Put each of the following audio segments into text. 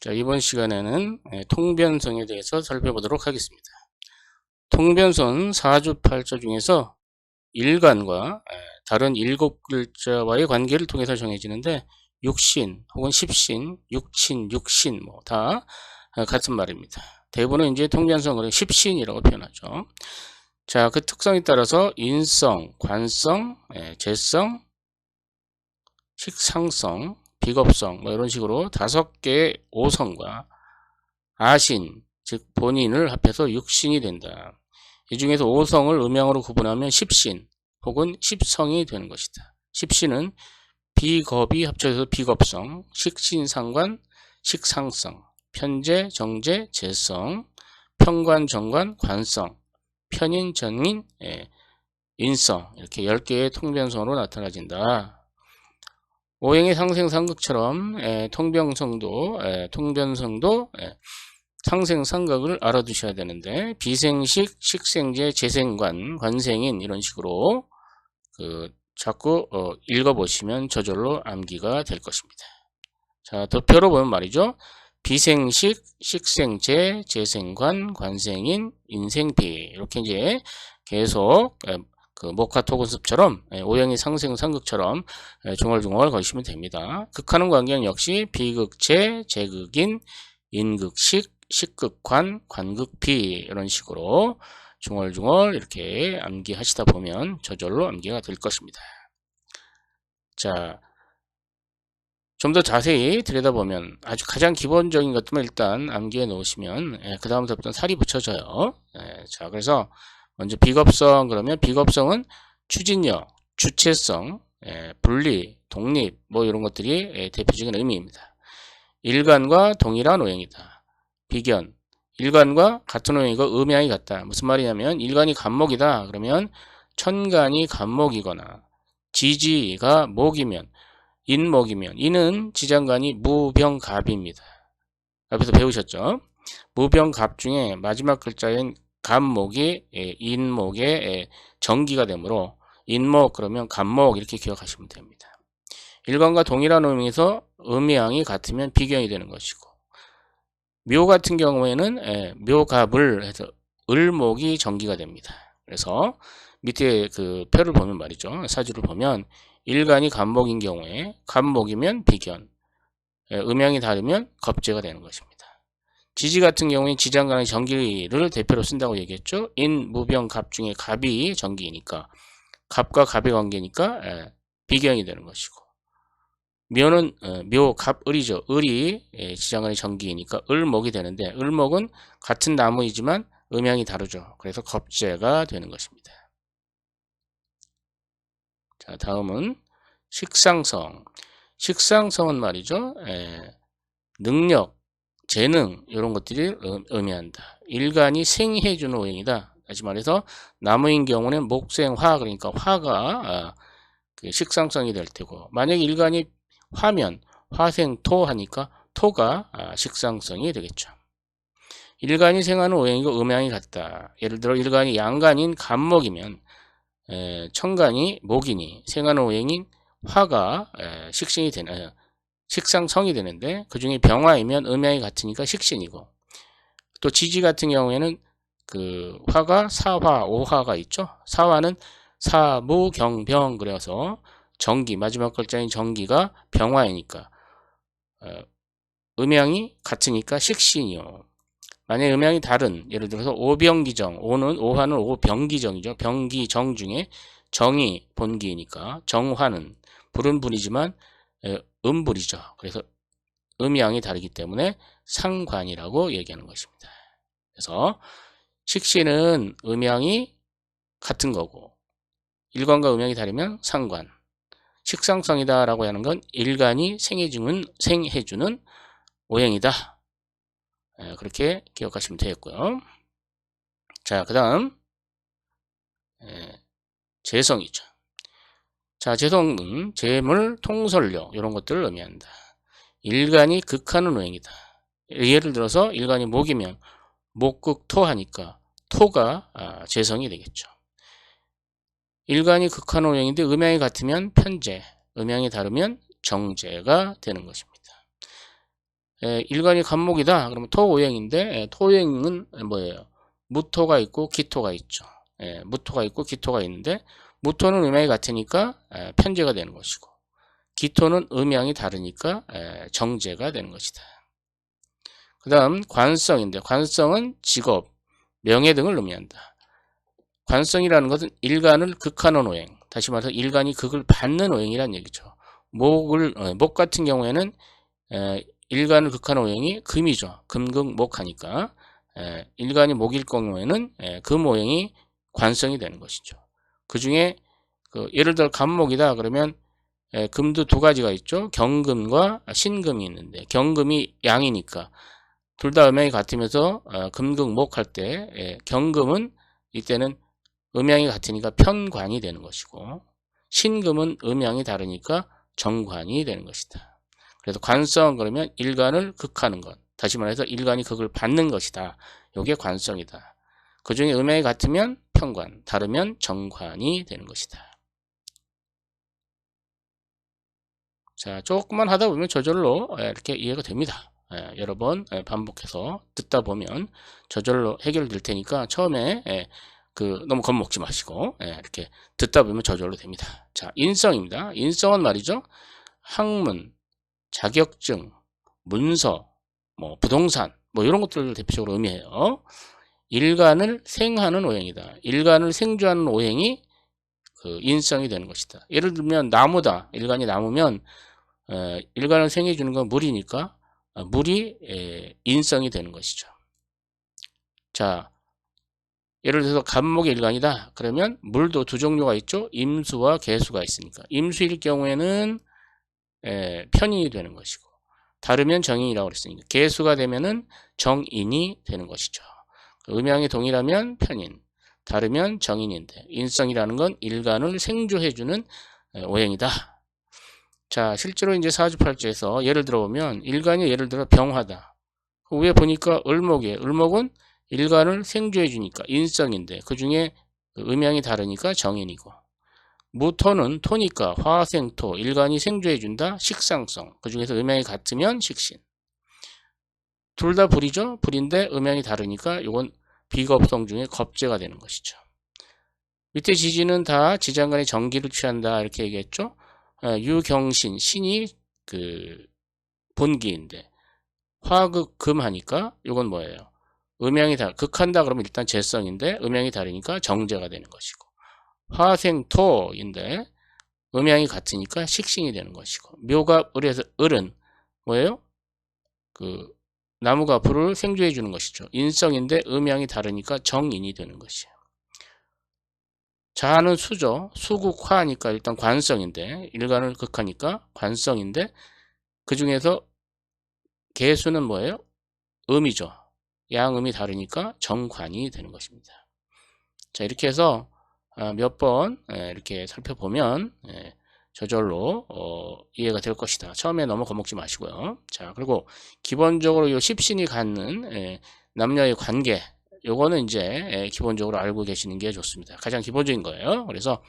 자, 이번 시간에는 통변성에 대해서 살펴보도록 하겠습니다. 통변성 4주 8조 중에서 일간과 다른 7글자와의 관계를 통해서 정해지는데 육신 혹은 십신, 육친, 육신 뭐 다 같은 말입니다. 대부분은 이제 통변성을 십신이라고 표현하죠. 자, 그 특성에 따라서 인성, 관성, 재성, 식상성, 비겁성 뭐 이런 식으로 5개의 오성과 아신 즉 본인을 합해서 육신이 된다. 이 중에서 오성을 음양으로 구분하면 십신 혹은 십성이 되는 것이다. 십신은 비겁이 합쳐져서 비겁성, 식신상관, 식상성, 편재, 정재, 재성, 편관, 정관, 관성, 편인, 전인, 인성 이렇게 10개의 통변성으로 나타나진다. 오행의 상생상극처럼 통변성도 상생상극을 알아두셔야 되는데 비생식, 식생재, 재생관, 관생인 이런 식으로 자꾸 읽어보시면 저절로 암기가 될 것입니다. 자, 도표로 보면 말이죠. 비생식, 식생재, 재생관, 관생인, 인생비 이렇게 이제 계속 목화토근습처럼 오행의 상생상극처럼 중얼중얼 거시면 됩니다. 극하는 관계는 역시 비극재, 재극인, 인극식, 식극관, 관극비 이런 식으로 중얼중얼 이렇게 암기하시다 보면 저절로 암기가 될 것입니다. 자, 좀 더 자세히 들여다보면 아주 가장 기본적인 것들만 일단 암기해 놓으시면 그 다음부터는 살이 붙여져요. 자, 그래서 먼저 비겁성 그러면 비겁성은 추진력, 주체성, 분리, 독립 뭐 이런 것들이 대표적인 의미입니다. 일간과 동일한 오행이다. 비견, 일간과 같은 오행이고 음양이 같다. 무슨 말이냐면 일간이 간목이다. 그러면 천간이 간목이거나 지지가 목이면 인목이면 인은 지장간이 무병갑입니다. 앞에서 배우셨죠? 무병갑 중에 마지막 글자인 간목이 인목의 정기가 되므로 인목 그러면 간목 이렇게 기억하시면 됩니다. 일간과 동일한 의미에서 음양이 같으면 비견이 되는 것이고 묘 같은 경우에는 묘갑을 해서 을목이 정기가 됩니다. 그래서 밑에 그 표를 보면 말이죠. 사주를 보면 일간이 간목인 경우에 간목이면 비견, 음양이 다르면 겁재가 되는 것입니다. 지지 같은 경우에 지장간의 정기를 대표로 쓴다고 얘기했죠. 인, 무병, 갑 중에 갑이 정기이니까 갑과 갑의 관계니까 비견이 되는 것이고 묘는 묘, 갑, 을이죠. 을이 지장간의 정기이니까 을목이 되는데 을목은 같은 나무이지만 음양이 다르죠. 그래서 겁재가 되는 것입니다. 자, 다음은 식상성. 식상성은 말이죠. 능력, 재능 이런 것들이 의미한다. 일간이 생해주는 오행이다. 다시 말해서 나무인 경우는 목생화 그러니까 화가 그 식상성이 될 테고 만약에 일간이 화면 화생토 하니까 토가 식상성이 되겠죠. 일간이 생하는 오행이고 음양이 같다. 예를 들어 일간이 양간인 간목이면 천간이 목이니 생하는 오행인 화가 식신이 되나요? 식상성이 되는데 그 중에 병화이면 음양이 같으니까 식신이고 또 지지 같은 경우에는 그 화가 사화, 오화가 있죠. 사화는 사무경병 그래서 정기 마지막 글자인 정기가 병화이니까 음양이 같으니까 식신이요. 만약에 음양이 다른 예를 들어서 오병기정 오화는 오병기정이죠. 병기정 중에 정이 본기이니까 정화는 불은 불이지만 음불이죠. 그래서 음양이 다르기 때문에 상관이라고 얘기하는 것입니다. 그래서 식신은 음양이 같은 거고 일간과 음양이 다르면 상관. 식상성이다라고 하는 건 일간이 생해주는 오행이다. 그렇게 기억하시면 되겠고요. 자, 그 다음 재성이죠. 자, 재성은 재물, 통솔력 이런 것들을 의미한다. 일간이 극하는 오행이다. 예를 들어서 일간이 목이면 목극토 하니까 토가 재성이 되겠죠. 일간이 극하는 오행인데 음양이 같으면 편재, 음양이 다르면 정재가 되는 것입니다. 일간이 간목이다. 그러면 토오행인데 토오행은 뭐예요? 무토가 있고 기토가 있죠. 무토가 있고 기토가 있는데 무토는 음양이 같으니까 편제가 되는 것이고 기토는 음양이 다르니까 정제가 되는 것이다. 그 다음 관성인데 관성은 직업, 명예 등을 의미한다. 관성이라는 것은 일간을 극하는 오행, 다시 말해서 일간이 극을 받는 오행이란 얘기죠. 목 같은 경우에는 일간을 극하는 오행이 금이죠. 금극목하니까 일간이 목일 경우에는 금오행이 관성이 되는 것이죠. 그 중에 예를 들어 간목이다 그러면 금도 두 가지가 있죠. 경금과 신금이 있는데 경금이 양이니까 둘 다 음양이 같으면서 금극목 할 때 경금은 이때는 음양이 같으니까 편관이 되는 것이고 신금은 음양이 다르니까 정관이 되는 것이다. 그래서 관성 그러면 일간을 극하는 것. 다시 말해서 일간이 극을 받는 것이다. 이게 관성이다. 그 중에 음양이 같으면 편관, 다르면 정관이 되는 것이다. 자, 조금만 하다 보면 저절로 이렇게 이해가 됩니다. 여러 번 반복해서 듣다 보면 저절로 해결될 테니까 처음에 너무 겁먹지 마시고 이렇게 듣다 보면 저절로 됩니다. 자, 인성입니다. 인성은 말이죠. 학문, 자격증, 문서, 뭐 부동산, 뭐 이런 것들을 대표적으로 의미해요. 일간을 생하는 오행이다. 일간을 생주하는 오행이 인성이 되는 것이다. 예를 들면 나무다. 일간이 나무면 일간을 생해주는 건 물이니까 물이 인성이 되는 것이죠. 자, 예를 들어서 간목의 일간이다. 그러면 물도 두 종류가 있죠. 임수와 개수가 있으니까. 임수일 경우에는 편인이 되는 것이고 다르면 정인이라고 그랬으니까 개수가 되면은 정인이 되는 것이죠. 음양이 동일하면 편인, 다르면 정인인데 인성이라는 건 일간을 생조해주는 오행이다. 자, 실제로 이제 사주팔자에서 예를 들어보면 일간이 예를 들어 병화다. 그 위에 보니까 을목이에요. 을목은 일간을 생조해 주니까 인성인데 그 중에 음양이 다르니까 정인이고 무토는 토니까 화생토 일간이 생조해 준다 식상성 그 중에서 음양이 같으면 식신 둘 다 불이죠. 불인데 음양이 다르니까 이건 비겁성 중에 겁재가 되는 것이죠. 밑에 지지는 다 지장간의 정기를 취한다 이렇게 얘기했죠. 유경신 신이 본기인데 화극 금하니까 이건 뭐예요? 음양이 극한다 그러면 일단 재성인데 음양이 다르니까 정제가 되는 것이고 화생토인데 음양이 같으니까 식신이 되는 것이고 묘가 을에서 을은 뭐예요? 나무가 불을 생조해 주는 것이죠. 인성인데 음양이 다르니까 정인이 되는 것이에요. 자는 수죠. 수국화니까 일단 관성인데 일간을 극하니까 관성인데 그 중에서 개수는 뭐예요? 음이죠. 양음이 다르니까 정관이 되는 것입니다. 자, 이렇게 해서 몇 번 이렇게 살펴보면 저절로 이해가 될 것이다. 처음에 너무 겁먹지 마시고요. 자, 그리고 기본적으로 이 십신이 갖는 남녀의 관계 요거는 이제 기본적으로 알고 계시는 게 좋습니다. 가장 기본적인 거예요. 그래서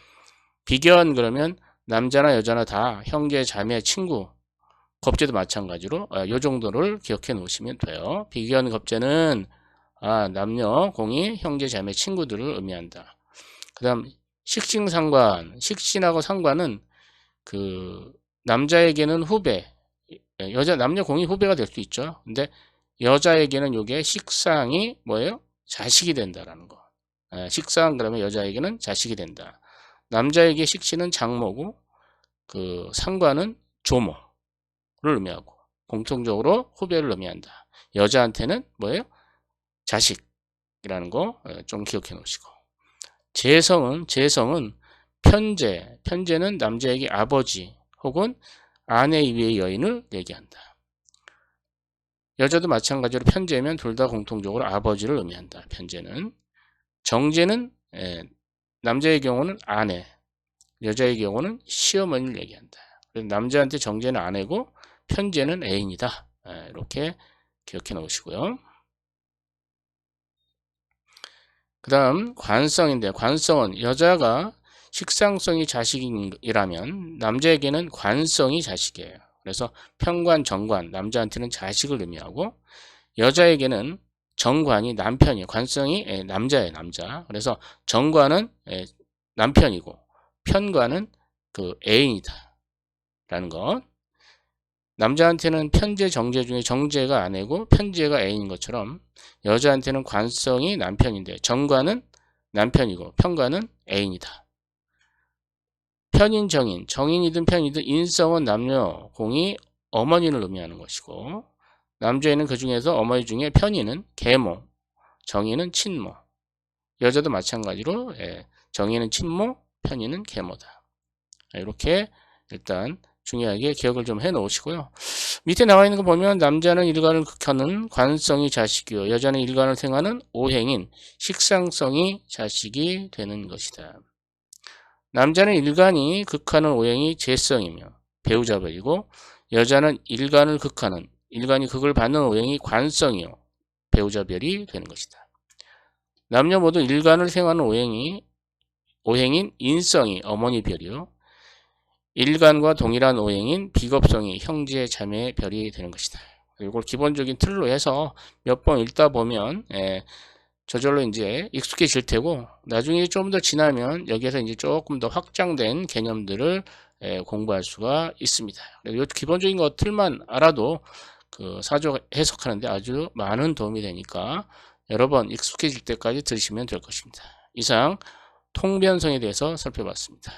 비견 그러면 남자나 여자나 다 형제, 자매, 친구 겁재도 마찬가지로 요 정도를 기억해 놓으시면 돼요. 비견 겁재는 남녀, 공이, 형제, 자매, 친구들을 의미한다. 그 다음 식신상관, 식신하고 상관은 남자에게는 후배, 남녀 공이 후배가 될 수 있죠. 근데 여자에게는 요게 식상이 뭐예요? 자식이 된다라는 거. 식상 그러면 여자에게는 자식이 된다. 남자에게 식신은 장모고 상관은 조모를 의미하고 공통적으로 후배를 의미한다. 여자한테는 뭐예요? 자식이라는 거 좀 기억해 놓으시고 재성은 편제는 남자에게 아버지 혹은 아내 이외의 여인을 얘기한다. 여자도 마찬가지로 편제면 둘 다 공통적으로 아버지를 의미한다. 편제는 정제는 남자의 경우는 아내, 여자의 경우는 시어머니를 얘기한다. 그래서 남자한테 정제는 아내고 편제는 애인이다. 이렇게 기억해 놓으시고요. 그 다음 관성인데 관성은 여자가 식상성이 자식이라면 남자에게는 관성이 자식이에요. 그래서 편관, 정관, 남자한테는 자식을 의미하고 여자에게는 정관이 남편이에요. 관성이 남자예요, 남자. 그래서 정관은 남편이고 편관은 그 애인이다 라는 것. 남자한테는 편재, 정재 중에 정재가 아내고 편재가 애인인 것처럼 여자한테는 관성이 남편인데 정관은 남편이고 편관은 애인이다. 편인, 정인, 정인이든 편이든 인성은 남녀 공이 어머니를 의미하는 것이고 남자에는 그 중에서 어머니 중에 편인은 계모, 정인은 친모. 여자도 마찬가지로 정인은 친모, 편인은 계모다. 이렇게 일단 중요하게 기억을 좀 해 놓으시고요. 밑에 나와 있는 거 보면 남자는 일간을 극하는 관성이 자식이요. 여자는 일간을 생하는 오행인 식상성이 자식이 되는 것이다. 남자는 일간이 극하는 오행이 재성이며 배우자별이고 여자는 일간을 극하는 일간이 극을 받는 오행이 관성이요. 배우자별이 되는 것이다. 남녀 모두 일간을 생하는 오행인 인성이 어머니 별이요. 일간과 동일한 오행인 비겁성이 형제 자매 별이 되는 것이다. 이걸 기본적인 틀로 해서 몇 번 읽다 보면 저절로 이제 익숙해질 테고 나중에 좀 더 지나면 여기에서 이제 조금 더 확장된 개념들을 공부할 수가 있습니다. 이 기본적인 것 틀만 알아도 그 사조 해석하는데 아주 많은 도움이 되니까 여러 번 익숙해질 때까지 들으시면 될 것입니다. 이상 통변성에 대해서 살펴봤습니다.